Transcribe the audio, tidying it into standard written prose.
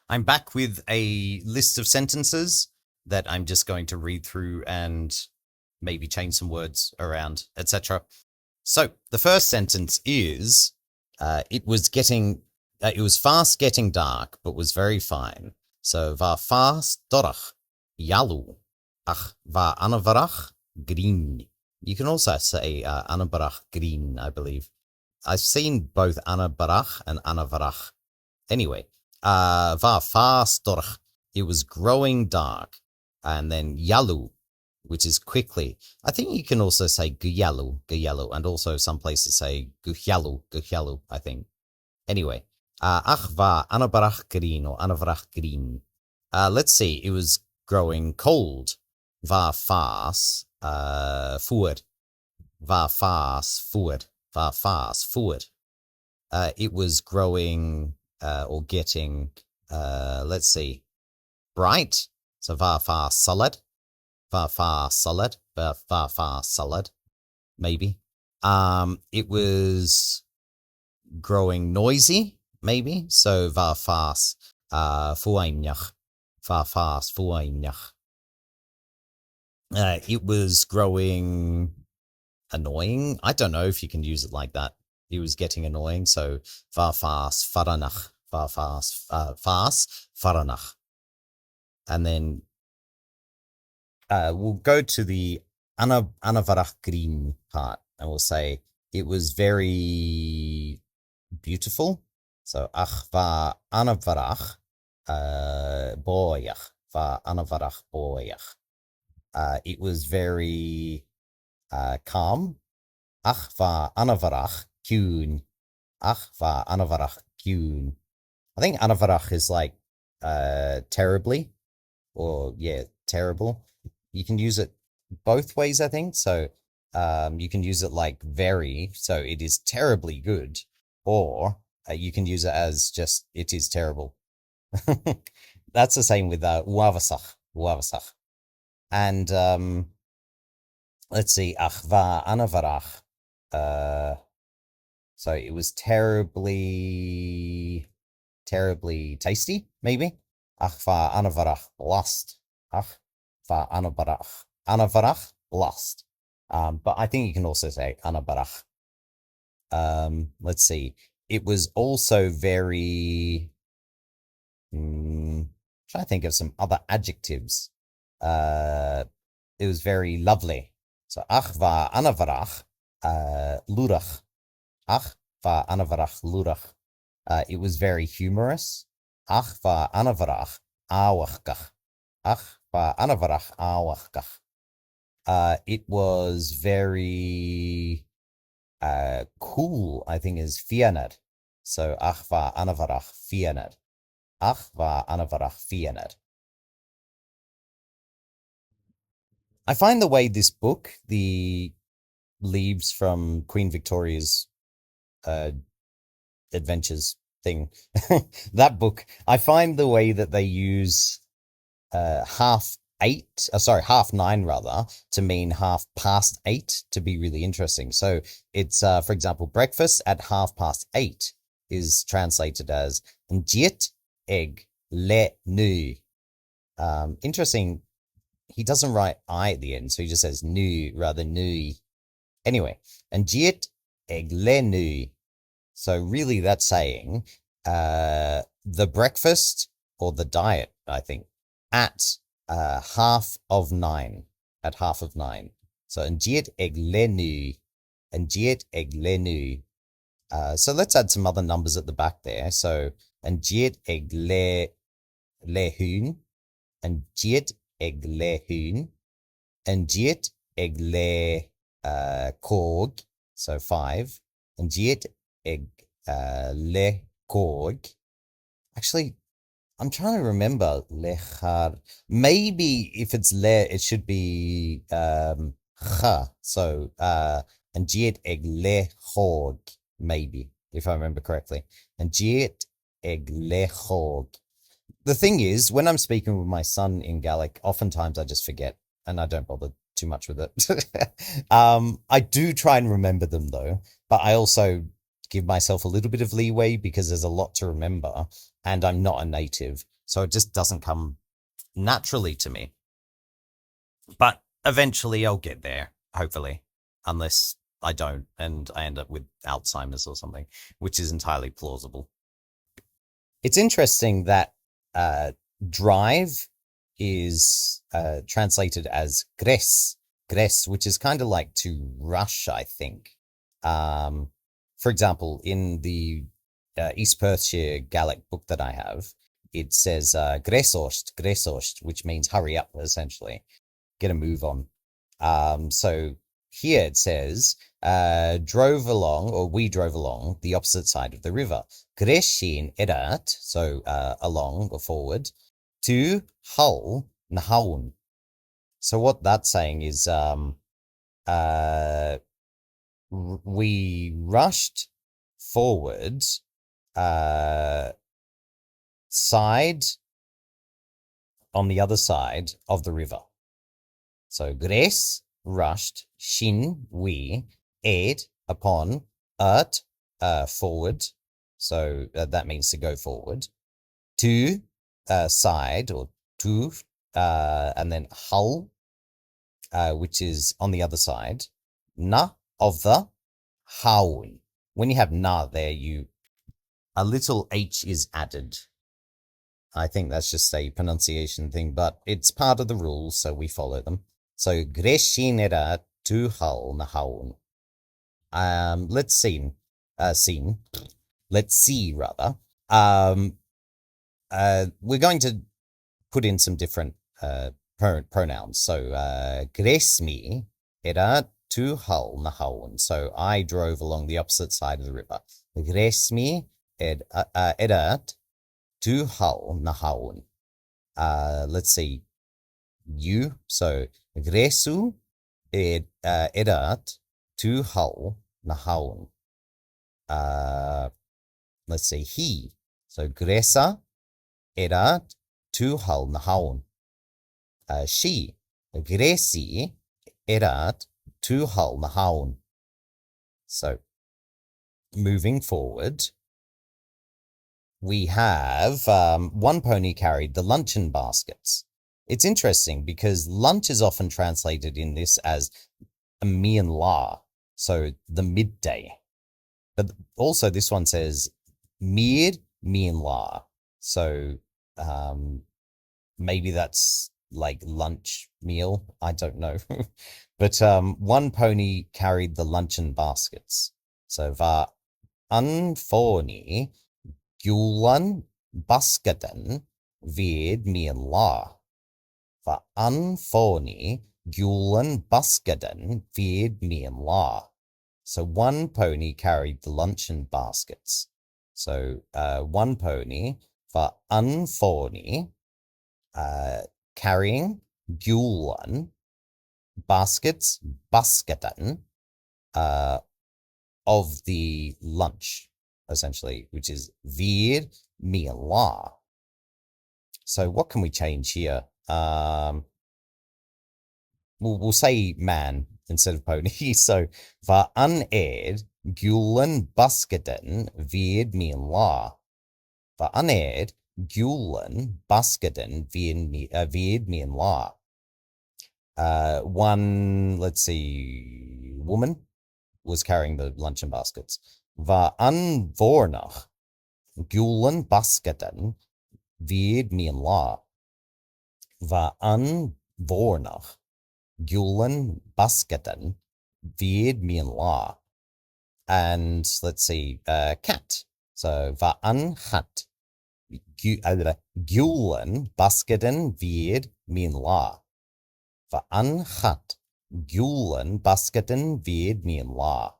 I'm back with a list of sentences that I'm just going to read through and maybe change some words around, etc. So the first sentence is, it was fast getting dark, but was very fine. So var fast dorach yalu, ach var Anabharrach green. You can also say Anabharrach green, I believe. I've seen both Anabharrach and Anabharrach. Anyway, var fast dorach. It was growing dark. And then yalu, which is quickly. I think you can also say guyalu, and also some places say guhyalu, I think. Anyway, ach va Anabharrach green or Anabharrach green. Let's see, it was growing cold. Va fast forward. Va fast forward. Va fast forward. It was growing or getting, let's see, bright. So va fast solid. Va fast solid. Va fast solid. Maybe. It was growing noisy, maybe. So va fast fuaimnach. Va fast fuaimnach. It was growing annoying. I don't know if you can use it like that. It was getting annoying. So va fast faranach. Va fast faranach. And then we'll go to the Anabharrach green part, and we'll say it was very beautiful. So ach va Anabharrach boyach. Va Anabharrach boyach. It was very calm. Ach va Anabharrach kyun. Ach va Anabharrach kyun. I think Anabharrach is like terribly, or terrible. You can use it both ways, I think. So you can use it like very, so it is terribly good, or you can use it as just it is terrible. That's the same with wavasach. And let's see, ach va Anabharrach. So it was terribly tasty, maybe. Ach va Anabharrach lost. Ach va Anabharrach lost. But I think you can also say Anabharrach. Let's see. It was also very. Trying to think of some other adjectives. It was very lovely. So ach va Anabharrach lurach. Ach va Anabharrach lurach. It was very humorous. Ach va Anabharrach awachkach. Ach va Anabharrach awachkach. It was very cool, I think, is fianad. So ach va Anabharrach fianad. Ach va Anabharrach fianad. I find the way this book, the leaves from Queen Victoria's adventures thing, that book, I find the way that they use half nine rather, to mean 8:30 to be really interesting. So it's, for example, breakfast at 8:30 is translated as Njiet egg le nu. Interesting. He doesn't write I at the end, so he just says nu rather nui. Anyway, Njiet egg le nu. So really that's saying the breakfast or the diet, I think, at 9:30. At 9:30. So njiet egg le nu. Njiet egg le nu. So let's add some other numbers at the back there. So njiet egg le hun. Njiet egg le hun. Njiet egg le korg. So 5. Njiet egg le korg. Actually, I'm trying to remember lechar. Maybe if it's le, it should be cha. So and jiet egg le chog, maybe, if I remember correctly. And jiet egg le chog. The thing is, when I'm speaking with my son in Gaelic, oftentimes I just forget and I don't bother too much with it. I do try and remember them though, but I also give myself a little bit of leeway because there's a lot to remember and I'm not a native. So it just doesn't come naturally to me. But eventually I'll get there, hopefully, unless I don't and I end up with Alzheimer's or something, which is entirely plausible. It's interesting that drive is translated as gres, which is kind of like to rush, I think. For example, in the East Perthshire Gaelic book that I have, it says gresost, which means hurry up, essentially. Get a move on. So here it says, drove along, or we drove along the opposite side of the river. Greshin erat, so along or forward, to Hull Nahaun. So what that's saying is we rushed forward side on the other side of the river. So Gres, rushed, Shin, we, Ed, upon, Ert, forward. So that means to go forward. To, side, or to, and then Hull, which is on the other side. Na, of the, Haun. When you have na there, a little H is added. I think that's just a pronunciation thing, but it's part of the rules, so we follow them. So Greshinera tu Hull Nahaun. Let's see. Let's see rather. We're going to put in some different pronouns. So Gresmi era tu Hull Nahaun. So I drove along the opposite side of the river. Gresmi era tu Hull Nahaun. Let's see. You. So Gresu erat tu Hull Nahaun. Let's say he. So Gresa erat tu Hull Nahaun. She. Gresi erat tu Hull Nahaun. So moving forward, we have one pony carried the luncheon baskets. It's interesting because lunch is often translated in this as a mian la, so the midday. But also this one says mian la, so maybe that's like lunch meal. I don't know. But one pony carried the luncheon baskets. So va unfoni gulan basketen vid mian la. Va unfoni gulan basketen vid mian la. So one pony carried the luncheon baskets. So one pony va unfoni carrying gulan baskets basketen of the lunch, essentially, which is vid mian la. So what can we change here? We'll say man instead of pony. So va uned gulan basketen vid mian la. Va uned gulan basketen vid mian la. One, let's see, woman was carrying the luncheon baskets. Va unvornach gulan basketen vid mian la. Va unvornach gulan basketen vid mian la. And let's see, cat. So va unhat gulan basketen vid mian la. Va unhat gulan basketen vid mian la.